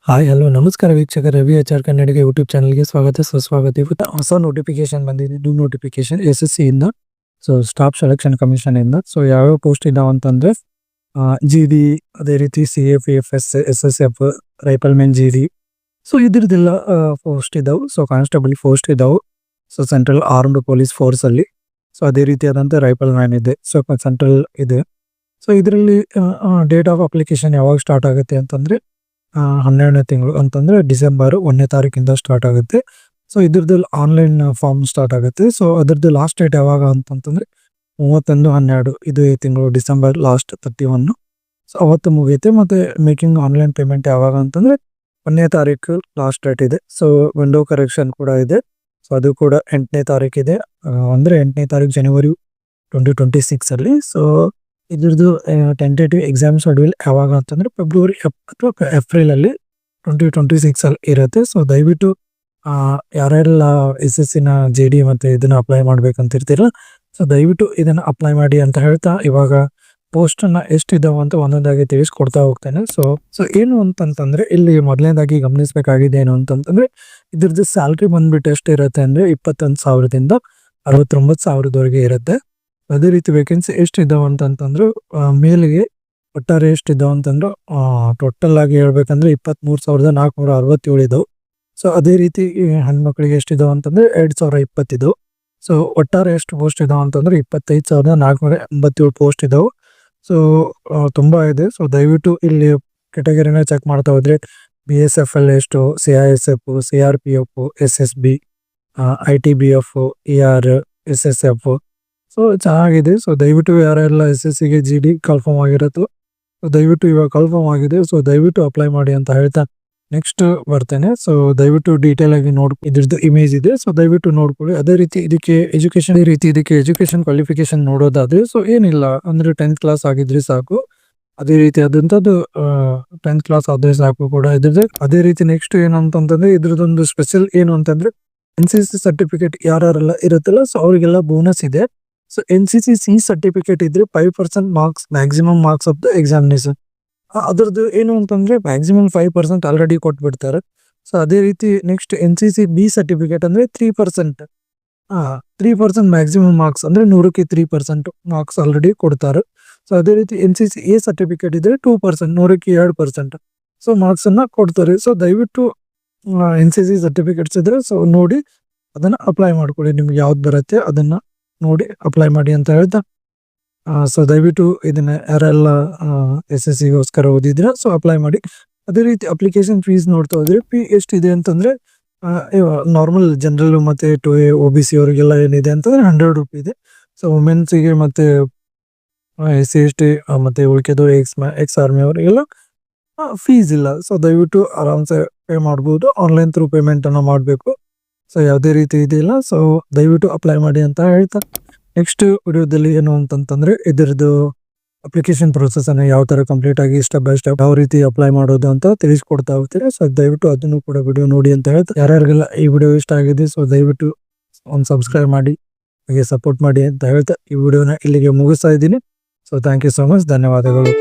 Hi hello ನಮಸ್ಕಾರ ವೀಕ್ಷಕರ ರವಿ ಆಚಾರ್ ಕನ್ನಡಿಗ YouTube ಚಾನಲ್ಗೆ ಸ್ವಾಗತ ಸುಸ್ವಾಗತ. ಇವತ್ತು ಹೊಸ ನೋಟಿಫಿಕೇಶನ್ ಬಂದಿದೆ, ನ್ಯೂ ನೋಟಿಫಿಕೇಶನ್ SSC ಇಂದ, ಸೊ ಸ್ಟಾಫ್ ಸೆಲೆಕ್ಷನ್ ಕಮಿಷನ್ ಇಂದ. ಸೊ ಯಾವ್ಯಾವ ಪೋಸ್ಟ್ ಇದಾವ ಅಂತಂದ್ರೆ GD, ಅದೇ ರೀತಿ CFS, SSF, riflemen GD. So ಇದ್ರದ್ದೆಲ್ಲ ಪೋಸ್ಟ್ ಇದಾವೆ. ಸೊ ಕಾನ್ಸ್ಟೇಬಲ್ ಪೋಸ್ಟ್ ಇದಾವೆ. So central armed police force ಅಲ್ಲಿ. ಸೊ ಅದೇ ರೀತಿಯಾದಂಥ ರೈಫಲ್ ಮ್ಯಾನ್ ಇದೆ, ಸೊ ಸೆಂಟ್ರಲ್ ಇದೆ. ಸೊ ಇದರಲ್ಲಿ ಡೇಟ್ ಆಫ್ ಅಪ್ಲಿಕೇಶನ್ ಯಾವಾಗ ಸ್ಟಾರ್ಟ್ ಆಗುತ್ತೆ ಅಂತಂದ್ರೆ 12ನೇ ತಿಂಗಳು ಅಂತಂದ್ರೆ ಡಿಸೆಂಬರ್ 1ನೇ ತಾರೀಕಿಂದ ಸ್ಟಾರ್ಟ್ ಆಗುತ್ತೆ. ಸೊ ಇದ್ರದ್ದು ಆನ್ಲೈನ್ ಫಾರ್ಮ್ ಸ್ಟಾರ್ಟ್ ಆಗುತ್ತೆ. ಸೊ ಅದ್ರದ್ದು ಲಾಸ್ಟ್ ಡೇಟ್ ಯಾವಾಗ ಅಂತಂತಂದ್ರೆ 31/12 ಇದು ಈ ತಿಂಗಳು ಡಿಸೆಂಬರ್ ಲಾಸ್ಟ್ 31. ಸೊ ಅವತ್ತು ಮುಗಿಯುತ್ತೆ. ಮತ್ತೆ ಮೇಕಿಂಗ್ ಆನ್ಲೈನ್ ಪೇಮೆಂಟ್ ಯಾವಾಗ ಅಂತಂದ್ರೆ 1ನೇ ತಾರೀಕು ಲಾಸ್ಟ್ ಡೇಟ್ ಇದೆ. ಸೊ ವಿಂಡೋ ಕರೆಕ್ಷನ್ ಕೂಡ ಇದೆ. ಸೊ ಅದು ಕೂಡ 8ನೇ ತಾರೀಕಿದೆ, ಅಂದ್ರೆ 8ನೇ ತಾರೀಕು ಜನವರಿ 2026 ಅಲ್ಲಿ. ಸೊ ಇದ್ರದ್ದು ಟೆಂಟೇಟಿವ್ ಎಕ್ಸಾಮ್ ಶೆಡ್ಯೂಲ್ ಯಾವಾಗ ಅಂತಂದ್ರೆ ಫೆಬ್ರವರಿ ಅಥವಾ ಏಪ್ರಿಲ್ ಅಲ್ಲಿ 2026 ಅಲ್ಲಿ ಇರುತ್ತೆ. ಸೊ ದಯವಿಟ್ಟು ಯಾರೆಲ್ಲ SSC ನ GD ಮತ್ತೆ ಇದನ್ನ ಅಪ್ಲೈ ಮಾಡ್ಬೇಕಂತಿರ್ತೀರ, ಸೊ ದಯವಿಟ್ಟು ಇದನ್ನ ಅಪ್ಲೈ ಮಾಡಿ ಅಂತ ಹೇಳ್ತಾ ಇವಾಗ ಪೋಸ್ಟ್ ಅನ್ನ ಎಷ್ಟಿದಾವ ಅಂತ ಒಂದೊಂದಾಗಿ ತಿಳಿಸ್ಕೊಡ್ತಾ ಹೋಗ್ತೇನೆ. ಸೊ ಏನು ಅಂತಂತಂದ್ರೆ ಇಲ್ಲಿ ಮೊದಲನೇದಾಗಿ ಗಮನಿಸಬೇಕಾಗಿದೆ ಏನು ಅಂತಂತಂದ್ರೆ ಇದ್ರದ್ದು ಸ್ಯಾಲ್ರಿ ಬಂದ್ಬಿಟ್ಟು ಎಷ್ಟು ಇರುತ್ತೆ ಅಂದ್ರೆ 21,000ದಿಂದ 69,000ದವರೆಗೆ ಇರುತ್ತೆ. ಅದೇ ರೀತಿ ವೇಕೆನ್ಸಿ ಎಷ್ಟು ಇದಾವ ಅಂತಂತಂದ್ರೆ ಮೇಲಿಗೆ ಒಟ್ಟಾರೆ ಎಷ್ಟು ಇದಾವ ಅಂತಂದ್ರೆ ಟೋಟಲ್ ಆಗಿ ಹೇಳ್ಬೇಕಂದ್ರೆ 23,467 ಇದಾವೆ. ಸೊ ಅದೇ ರೀತಿ ಹೆಣ್ಮಕ್ಳಿಗೆ ಎಷ್ಟಿದಾವ ಅಂತಂದ್ರೆ 2,020 ಇದಾವೆ. ಸೊ ಒಟ್ಟಾರೆ ಎಷ್ಟು ಪೋಸ್ಟ್ ಇದಾವ ಅಂತಂದ್ರೆ 25,487 ಪೋಸ್ಟ್ ಇದಾವೆ. ಸೊ ತುಂಬಾ ಇದೆ. ಸೊ ದಯವಿಟ್ಟು ಇಲ್ಲಿ ಕೆಟಗರಿನ ಚೆಕ್ ಮಾಡ್ತಾ ಹೋದ್ರೆ BSF ಅಲ್ಲಿ ಎಷ್ಟು, CISF, CRPF, SSB, ITBF, ER, SSF. So ಚೆನ್ನಾಗಿದೆ. ಸೊ ದಯವಿಟ್ಟು ಯಾರೆಲ್ಲ SSC ಗೆ GD ಕನ್ಫರ್ಮ್ ಆಗಿರತ್ತೋ ದಯವಿಟ್ಟು ಇವಾಗ ಕನ್ಫರ್ಮ್ ಆಗಿದೆ. ಸೊ ದಯವಿಟ್ಟು ಅಪ್ಲೈ ಮಾಡಿ ಅಂತ ಹೇಳ್ತಾ ನೆಕ್ಸ್ಟ್ ಬರ್ತೇನೆ. ಸೊ ದಯವಿಟ್ಟು ಡೀಟೇಲ್ ಆಗಿ ಇದ್ರದ್ದು ಇಮೇಜ್ ಇದೆ. ಸೊ ದಯವಿಟ್ಟು ನೋಡ್ಕೊಳ್ಳಿ. ಅದೇ ರೀತಿ ಇದಕ್ಕೆ ಎಜುಕೇಶನ್ ಕ್ವಾಲಿಫಿಕೇಶನ್ ನೋಡೋದಾದ್ರೆ ಸೊ ಏನಿಲ್ಲ ಅಂದ್ರೆ 10th ಕ್ಲಾಸ್ ಆಗಿದ್ರೆ ಸಾಕು. ಅದೇ ರೀತಿ ಆದಂತದ್ದು 10th ಕ್ಲಾಸ್ ಆದ್ರೆ ಸಾಕು ಕೂಡ ಇದ್ರದ್ದು. ಅದೇ ರೀತಿ ನೆಕ್ಸ್ಟ್ ಏನು ಅಂತಂದ್ರೆ ಇದ್ರದ್ದೊಂದು ಸ್ಪೆಷಲ್ ಏನು ಅಂತಂದ್ರೆ NCC ಸರ್ಟಿಫಿಕೇಟ್ ಯಾರೆಲ್ಲ ಇರುತ್ತಲ್ಲ ಸೊ ಅವರಿಗೆಲ್ಲ ಬೋನಸ್ ಇದೆ. ಸೊ NCC C ಸರ್ಟಿಫಿಕೇಟ್ ಇದ್ರೆ 5% marks maximum marks of the examination. ಅದ್ರದ್ದು ಏನು ಅಂತಂದ್ರೆ ಮ್ಯಾಕ್ಸಿಮಮ್ 5% ಆಲ್ರೆಡಿ ಕೊಟ್ಬಿಡ್ತಾರೆ. ಸೊ ಅದೇ ರೀತಿ ನೆಕ್ಸ್ಟ್ NCC B ಸರ್ಟಿಫಿಕೇಟ್ ಅಂದ್ರೆ 3%, 3% ಮ್ಯಾಕ್ಸಿಮಮ್ ಮಾರ್ಕ್ಸ್ ಅಂದ್ರೆ 100ಕ್ಕೆ 3% ಮಾರ್ಕ್ಸ್ ಆಲ್ರೆಡಿ ಕೊಡ್ತಾರೆ. ಸೊ ಅದೇ ರೀತಿ NCC A ಸರ್ಟಿಫಿಕೇಟ್ ಇದ್ರೆ 2%, 100ಕ್ಕೆ 2% ಸೊ ಮಾರ್ಕ್ಸ್ ಅನ್ನ ಕೊಡ್ತಾರೆ. ಸೊ ದಯವಿಟ್ಟು NCC ಸರ್ಟಿಫಿಕೇಟ್ಸ್ ಇದ್ರೆ ಸೊ ನೋಡಿ ಅದನ್ನ ಅಪ್ಲೈ ಮಾಡ್ಕೊಳ್ಳಿ. ನಿಮ್ಗೆ ಯಾವ್ದು ಬರುತ್ತೆ ಅದನ್ನ ನೋಡಿ ಅಪ್ಲೈ ಮಾಡಿ ಅಂತ ಹೇಳ್ತಾ ಸೊ ದಯವಿಟ್ಟು ಇದನ್ನ ಯಾರೆಲ್ಲ SSCಗೋಸ್ಕರ ಓದಿದ್ರ ಸೊ ಅಪ್ಲೈ ಮಾಡಿ. ಅದೇ ರೀತಿ ಅಪ್ಲಿಕೇಶನ್ ಫೀಸ್ ನೋಡ್ತಾ ಹೋದ್ರೆ ಫೀ ಎಷ್ಟಿದೆ ಅಂತಂದ್ರೆ ನಾರ್ಮಲ್ ಜನರಲ್ ಮತ್ತೆ 2A OBC ಅವರಿಗೆಲ್ಲ ಏನಿದೆ ಅಂತಂದ್ರೆ 100 ರೂಪಾಯಿ ಇದೆ. ಸೊ ವುಮೆನ್ಸ್ಗೆ ಮತ್ತೆ SC ST ಮತ್ತೆ ಉಳಿಕೆದು ಎಕ್ಸ್ ಆರ್ಮಿ ಅವರಿಗೆಲ್ಲ ಫೀಸ್ ಇಲ್ಲ. ಸೊ ದಯವಿಟ್ಟು ಆರಾಮ್ಸೆ ಪೇ ಮಾಡ್ಬೋದು. ಆನ್ಲೈನ್ ಥ್ರೂ ಪೇಮೆಂಟ್ ಅನ್ನ ಮಾಡಬೇಕು. ಸೊ ಯಾವುದೇ ರೀತಿ ಇದಿಲ್ಲ. ಸೊ ದಯವಿಟ್ಟು ಅಪ್ಲೈ ಮಾಡಿ ಅಂತ ಹೇಳ್ತಾ ನೆಕ್ಸ್ಟ್ ವಿಡಿಯೋದಲ್ಲಿ ಏನು ಅಂತಂತಂದ್ರೆ ಇದರದ್ದು ಅಪ್ಲಿಕೇಶನ್ ಪ್ರೊಸೆಸ್ ಅನ್ನ ಯಾವ ತರ ಕಂಪ್ಲೀಟ್ ಆಗಿ ಸ್ಟೆಪ್ ಬೈ ಸ್ಟೆಪ್ ಯಾವ ರೀತಿ ಅಪ್ಲೈ ಮಾಡೋದು ಅಂತ ತಿಳಿಸ್ಕೊಡ್ತಾ ಹೋಗ್ತೀರಾ. ಸೊ ದಯವಿಟ್ಟು ಅದನ್ನು ಕೂಡ ವಿಡಿಯೋ ನೋಡಿ ಅಂತ ಹೇಳ್ತಾ ಯಾರ್ಯಾರಿಗೆಲ್ಲ ಈ ವಿಡಿಯೋ ಇಷ್ಟ ಆಗಿದೆ ಸೊ ದಯವಿಟ್ಟು ಒಂದು ಸಬ್ಸ್ಕ್ರೈಬ್ ಮಾಡಿ ಹಾಗೆ ಸಪೋರ್ಟ್ ಮಾಡಿ ಅಂತ ಹೇಳ್ತಾ ಈ ವಿಡಿಯೋನ ಇಲ್ಲಿಗೆ ಮುಗಿಸ್ತಾ ಇದ್ದೀನಿ. So thank you so much, ಧನ್ಯವಾದಗಳು.